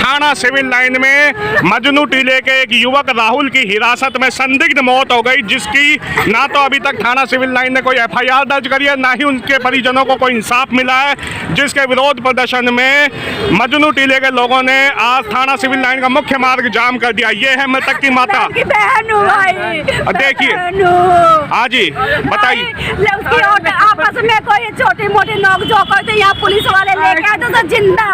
थाना civil line में मजनू टीले के एक युवक राहुल की हिरासत में संदिग्ध मौत हो गई, जिसकी ना तो अभी तक थाना सिविल लाइन ने कोई एफआईआर दर्ज करी है, ना ही उनके परिजनों को कोई इंसाफ मिला है, जिसके विरोध प्रदर्शन में मजनू टीले के लोगों ने आज थाना सिविल लाइन का मुख्य मार्ग जाम कर दिया। ये है मृतक की माता। देखिए हाँ जी, बताइए। आपस में कोई छोटी मोटी नोक-झोंक करते, यहाँ पुलिस वाले लेके आए तो जिंदा,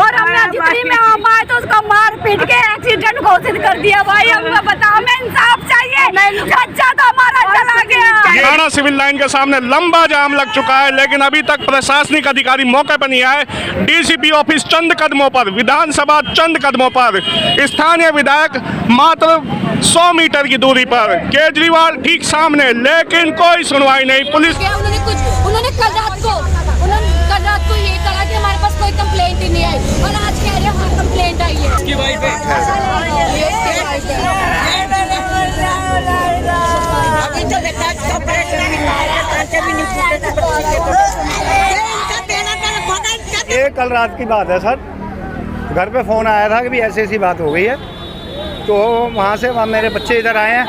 और हमने जितनी में हम आए तो उसको मार पीट के एक्सीडेंट घोषित कर दिया। भाई हमें बताओ, हमें इंसाफ चाहिए, बच्चा तो हमारा चला गया। थाना सिविल लाइन के सामने लंबा जाम लग चुका है, लेकिन अभी तक प्रशासनिक अधिकारी मौके पर नहीं आए। डीसीपी ऑफिस चंद कदमों पर, विधानसभा चंद कदमों पर, स्थानीय विधायक मात्र 100 मीटर की दूरी पर, केजरीवाल ठीक सामने, लेकिन कोई सुनवाई नहीं। पुलिस उन्होंने कल रात को ये कहा कि हमारे पास कोई कंप्लेंट ही नहीं आई, और आज कह रहे हैं हाँ कंप्लेंट आई है। इसकी वाइफ है। ये कल रात की बात है सर, घर पे फ़ोन आया था कि भी ऐसी बात हो गई है, तो वहाँ से मेरे बच्चे इधर आए हैं,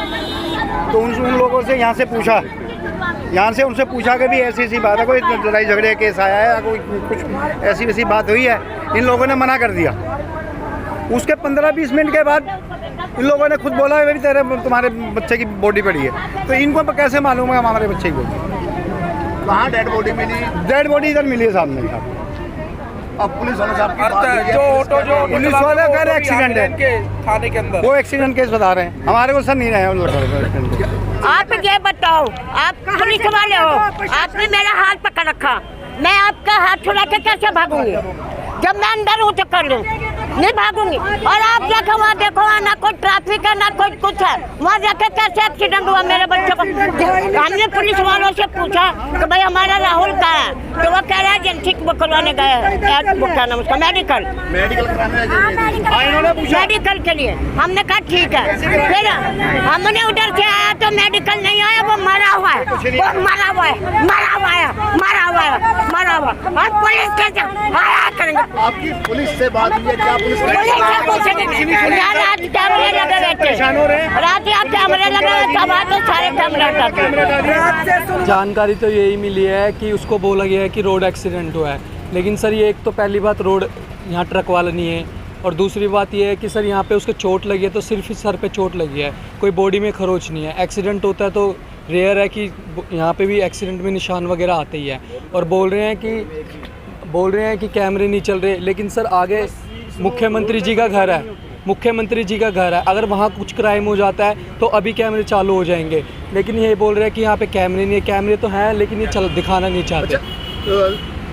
तो उन लोगों से यहाँ से उनसे पूछा कि भी ऐसी बात है, कोई लड़ाई झगड़े केस आया है या कोई कुछ ऐसी बात हुई है। इन लोगों ने मना कर दिया। उसके 15-20 मिनट के बाद इन लोगों ने खुद बोला कि तुम्हारे बच्चे की बॉडी पड़ी है, तो इनको कैसे मालूम है हमारे बच्चे की? कहाँ डेड बॉडी मिली? डेड बॉडी इधर मिली है सामने। अब पुलिस वाले साहब जो ऑटो जो पुलिस वाले कह रहे एक्सीडेंट है थाने के अंदर, वो एक्सीडेंट केस बता रहे हैं, हमारे को सर नहीं रहे। आप ये बताओ, आप पुलिस वाले हो, आपने मेरा हाथ पकड़ रखा, मैं आपका हाथ छुड़ा के कैसे भागूंगी? जब मैं अंदर हूँ तो कर लूँ, नहीं भागूंगी। और आप देखो वहाँ, देखो वहाँ ना कोई ट्रैफिक है ना कोई कुछ है, वहाँ जाके कैसे एक्सीडेंट हुआ मेरे बच्चों को? हमने पुलिस वालों से पूछा कि भाई हमारा राहुल कहाँ है, तो वो कह रहा है एजेंसी को करवाने गए हैं, क्या नाम उसका, मेडिकल के लिए। हमने कहा ठीक है, फिर हमने उधर से आया तो मेडिकल नहीं आया, वो मरा हुआ है, और पुलिस कैसे आया करेंगे? आपकी पुलिस से बात हुई है क्या? पुलिस जानकारी तो यही मिली है कि उसको बोला गया है कि रोड एक्सीडेंट हुआ है, लेकिन सर ये एक तो पहली बात रोड यहाँ ट्रक वाला नहीं है, और दूसरी बात ये है कि सर यहाँ पे उसके चोट लगी है तो सिर्फ सर पे चोट लगी है, कोई बॉडी में खरोच नहीं है। एक्सीडेंट होता है तो रेयर है कि यहाँ पे भी एक्सीडेंट में निशान वगैरह आते ही है, और बोल रहे हैं कि कैमरे नहीं चल रहे, लेकिन सर आगे मुख्यमंत्री जी का घर है, अगर वहाँ कुछ क्राइम हो जाता है तो अभी कैमरे चालू हो जाएंगे, लेकिन ये बोल रहे हैं कि यहाँ पे कैमरे नहीं है। कैमरे तो हैं लेकिन ये दिखाना नहीं चाहते।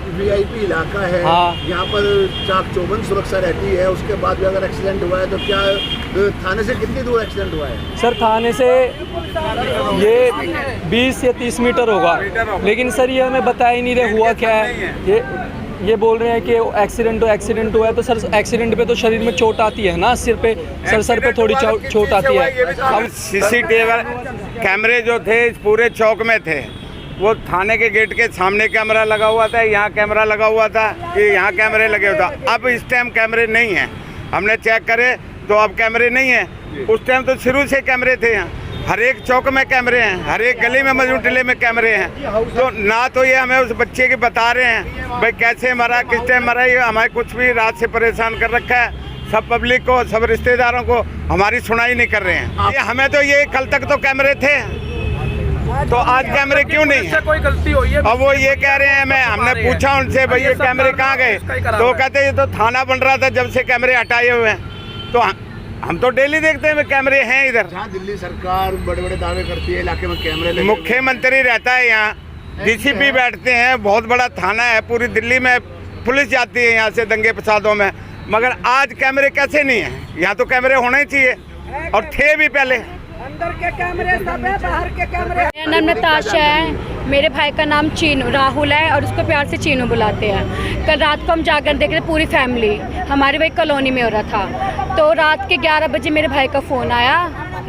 वीआईपी इलाका है, हाँ। यहाँ पर चाक चौबंद सुरक्षा रहती है, उसके बाद भी अगर एक्सीडेंट हुआ है तो क्या थाने से कितनी दूर एक्सीडेंट हुआ है? सर थाने से ये 20 या 30 मीटर होगा, लेकिन सर ये हमें बता ही नहीं रहे हुआ क्या है। ये बोल रहे हैं कि एक्सीडेंट हुआ है, तो सर एक्सीडेंट पे तो शरीर में चोट आती है ना, सर पे थोड़ी चोट आती है। अब सीसीटीवी कैमरे जो थे इस पूरे चौक में थे, वो थाने के गेट के सामने कैमरा लगा हुआ था, यहाँ कैमरा लगा हुआ था, कि यहाँ कैमरे लगे हुआ था। अब इस टाइम कैमरे नहीं हैं, हमने चेक करे तो अब कैमरे नहीं हैं। उस टाइम तो शुरू से कैमरे थे, यहाँ हर एक चौक में कैमरे हैं, हर एक गली में मजनू टीले में कैमरे हैं। तो ना तो ये हमें उस बच्चे के बता रहे हैं भाई कैसे मरा, किस टाइम मरा, ये हमारे कुछ भी रात से परेशान कर रखा है, सब पब्लिक को, सब रिश्तेदारों को, हमारी सुनाई नहीं कर रहे हैं। ये हमें तो ये कल तक तो कैमरे थे, तो आज कैमरे क्यों नहीं है? कोई गलती हुई है? अब वो ये कह रहे हैं, हमने पूछा उनसे भाई ये कैमरे कहाँ गए, तो कहते ये तो थाना बन रहा था जब से कैमरे हटाए हुए हैं। तो हम तो डेली देखते हैं कैमरे हैं इधर। जहाँ दिल्ली सरकार बड़े बड़े दावे करती है इलाके में कैमरे लगे, मुख्यमंत्री रहता है यहाँ, डीसीपी बैठते हैं, बहुत बड़ा थाना है, पूरी दिल्ली में पुलिस जाती है यहाँ से दंगे फसादों में, मगर आज कैमरे कैसे नहीं है? यहाँ तो कैमरे होने चाहिए, और थे भी पहले। अंदर के कैमरे सब है, बाहर के कैमरे। मेरा नाम नताशा है, मेरे भाई का नाम चीनू राहुल है, और उसको प्यार से चीनू बुलाते हैं। कल रात को हम जाकर देख रहे, पूरी फैमिली हमारे भाई कॉलोनी में हो रहा था, तो रात के 11 बजे मेरे भाई का फ़ोन आया,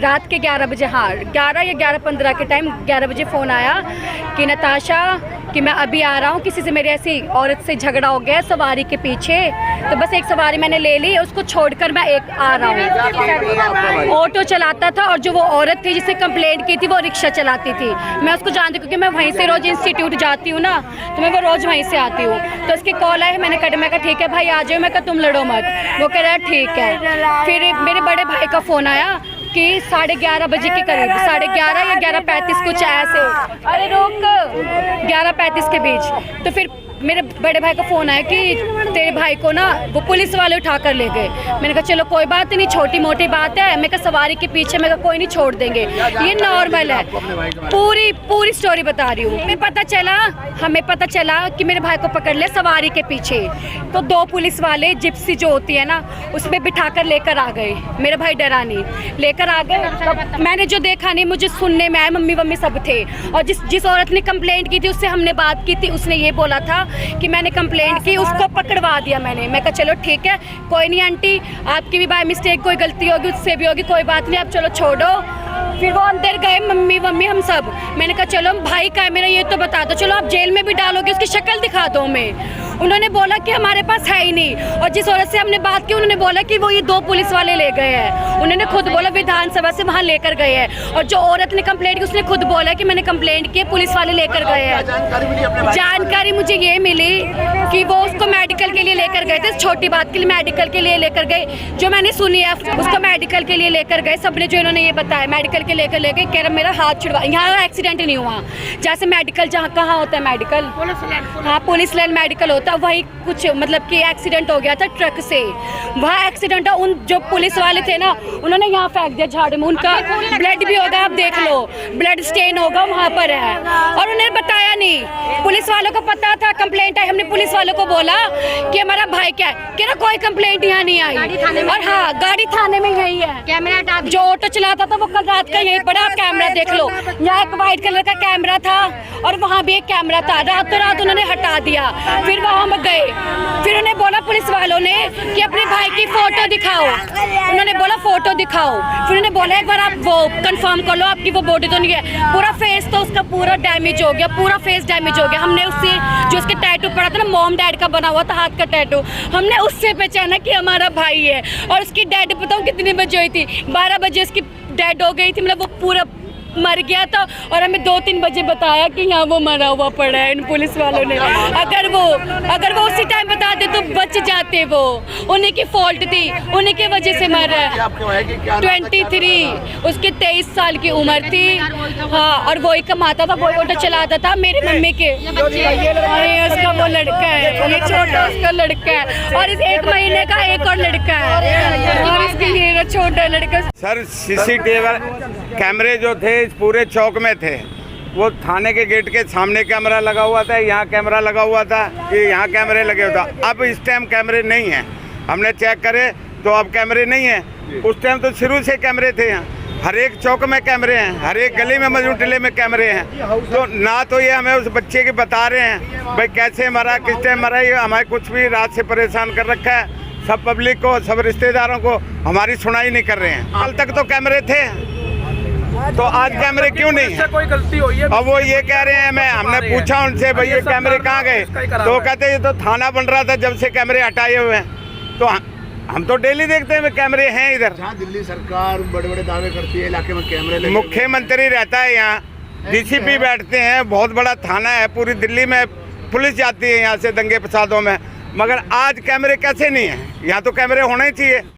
रात के 11 बजे, हाँ 11 या 11:15 के टाइम 11 बजे फ़ोन आया कि नताशा कि मैं अभी आ रहा हूँ, किसी से मेरी ऐसी औरत से झगड़ा हो गया सवारी के पीछे, तो बस एक सवारी मैंने ले ली, उसको छोड़कर मैं एक आ रहा हूँ। ऑटो चलाता था और जो वो औरत थी जिसने कंप्लेंट की थी वो रिक्शा चलाती थी। मैं उसको जानती हूँ क्योंकि मैं वहीं से रोज़ इंस्टीट्यूट जाती हूँ ना, तो मैं वो रोज़ वहीं से आती हूँ। तो उसकी कॉल आई, मैंने कहा ठीक है भाई आ जाओ, मैं कहा तुम लड़ो मत। वो कह रहा है ठीक है। फिर मेरे बड़े भाई का फ़ोन आया कि 11:30 बजे के करीब, 11:30 या 11:35 कुछ ऐसे, अरे रोक, 11:35 के बीच। तो फिर मेरे बड़े भाई का फ़ोन आया कि तेरे भाई को ना वो पुलिस वाले उठा कर ले गए। मैंने कहा चलो कोई बात नहीं, छोटी मोटी बात है। मैं कहा सवारी के पीछे, मैं कहा कोई नहीं छोड़ देंगे, ये नॉर्मल है। पूरी स्टोरी बता रही हूँ। हमें पता चला कि मेरे भाई को पकड़ लिया सवारी के पीछे, तो 2 पुलिस वाले जिप्सी जो होती है ना उसमें बिठा कर लेकर आ गए। मेरा भाई डरा नहीं, लेकर आ गए। मैंने जो देखा नहीं, मुझे सुनने में आया, मम्मी सब थे। और जिस औरत ने कंप्लेंट की थी उससे हमने बात की थी, उसने ये बोला था कि मैंने कंप्लेंट की, उसको पकड़वा दिया मैंने। मैं कहा चलो ठीक है, कोई नहीं आंटी, आपकी भी बाय मिस्टेक कोई गलती होगी, उससे भी होगी, कोई बात नहीं, आप चलो छोड़ो। फिर वो अंदर गए, मम्मी हम सब। मैंने कहा चलो भाई का है मेरा, ये तो बता दो, चलो आप जेल में भी डालोगे, उसकी शक्ल दिखा दो हमें। उन्होंने बोला कि हमारे पास है ही नहीं। और जिस औरत से हमने बात की उन्होंने बोला कि वो ये 2 पुलिस वाले ले गए हैं। उन्होंने खुद बोला विधानसभा से वहाँ लेकर गए हैं। और जो औरत ने कंप्लेंट की उसने खुद बोला कि मैंने कंप्लेंट की, पुलिस वाले लेकर गए हैं। जानकारी मुझे ये मिली कि वो उसको मेडिकल के लिए लेकर गए थे, छोटी बात के लिए मेडिकल के लिए लेकर गए। जो मैंने सुनी है उसको मेडिकल के लिए लेकर गए, सबने जो इन्होंने ये बताया मेडिकल के लेकर ले गए। कह रहा मेरा हाथ छुड़वा, यहाँ एक्सीडेंट नहीं हुआ, जैसे मेडिकल जहाँ कहाँ होता है मेडिकल, हाँ पुलिस लाइन मेडिकल होता है, वही कुछ मतलब कि एक्सीडेंट हो गया था ट्रक से, वहाँ एक्सीडेंट। उन जो पुलिस वाले थे ना उन्होंने यहाँ फेंक दिया झाड़ में, उनका ब्लड भी होगा, आप देख लो ब्लड स्टेन होगा वहाँ पर है। और उन्हें बताया नहीं, पुलिस वालों को पता था कंप्लेंट आई। हमने पुलिस वालों को बोला कि हमारा भाई क्या है, कह रहा कोई कंप्लेंट यहाँ नहीं आई। और हाँ गाड़ी थाने में यही है, कैमरा जो ऑटो चलाता था वो कल रात का यही पड़ा, कैमरा देख लो, यहाँ एक व्हाइट कलर का कैमरा था और वहाँ भी एक कैमरा था, रातों रात उन्होंने हटा दिया। फिर वहाँ में गए, फिर उन्हें बोला पुलिस वालों ने कि अपने भाई की फोटो दिखाओ, उन्होंने बोला फोटो दिखाओ। फिर उन्होंने बोला एक बार आप वो कंफर्म कर लो आपकी वो बॉडी तो नहीं है, पूरा फेस तो उसका पूरा डैमेज हो गया, पूरा फेस डैमेज हो गया। हमने उससे जो उसके टैटू पड़ा था ना, मॉम डैड का बना हुआ था हाथ का टैटू, हमने उससे पहचाना कि हमारा भाई है। और उसकी डेड बताऊँ कितने बजे हुई थी, 12 बजे उसकी डेड हो गई थी, मतलब वो पूरा मर गया था। और हमें 2-3 बजे बताया कि यहाँ वो मरा हुआ पड़ा है इन पुलिस वालों ने। अगर वो उसी टाइम बताते तो बच जाते, वो उन्हीं की फॉल्ट थी, उन्हीं की वजह से मर रहा है। 23 उसकी 23 साल की उम्र थी, हाँ, और वही कमाता था, वही ऑटो चलाता था मेरी मम्मी के। अरे उसका वो लड़का है, ये छोटा उसका लड़का है, और इस 1 महीने का एक और लड़का है, और इसके लिए छोटा लड़का। सर सीसीटीवी कैमरे जो थे इस पूरे चौक में थे, वो थाने के गेट के सामने कैमरा लगा हुआ था, यहाँ कैमरा लगा हुआ था, कि यहाँ कैमरे लगे हुए थे। अब इस टाइम कैमरे नहीं हैं, हमने चेक करे तो अब कैमरे नहीं हैं। उस टाइम तो शुरू से कैमरे थे यहाँ, हर एक चौक में कैमरे हैं, हर एक गली में मजनू टिले में कैमरे हैं। तो ना तो ये हमें उस बच्चे के बता रहे हैं भाई कैसे मरा, किस टाइम मरा, ये हमें कुछ भी रात से परेशान कर रखा है। सब पब्लिक को, सब रिश्तेदारों को हमारी सुनाई नहीं कर रहे हैं। कल तक तो कैमरे थे, तो आज कैमरे क्यों नहीं है? कोई गलती हुई है? अब वो ये कह रहे हैं, हमने पूछा उनसे भाई ये कैमरे कहाँ गए, तो कहते ये तो थाना बन रहा था जब से कैमरे हटाए हुए हैं। तो हम तो डेली देखते हैं कैमरे हैं इधर। जहाँ दिल्ली सरकार बड़े बड़े दावे करती है इलाके में कैमरे लगे, मुख्यमंत्री रहता है यहाँ, डीसीपी बैठते हैं, बहुत बड़ा थाना है, पूरी दिल्ली में पुलिस जाती है यहाँ से दंगे फसादों में, मगर आज कैमरे कैसे नहीं है? यहाँ तो कैमरे होने ही चाहिए।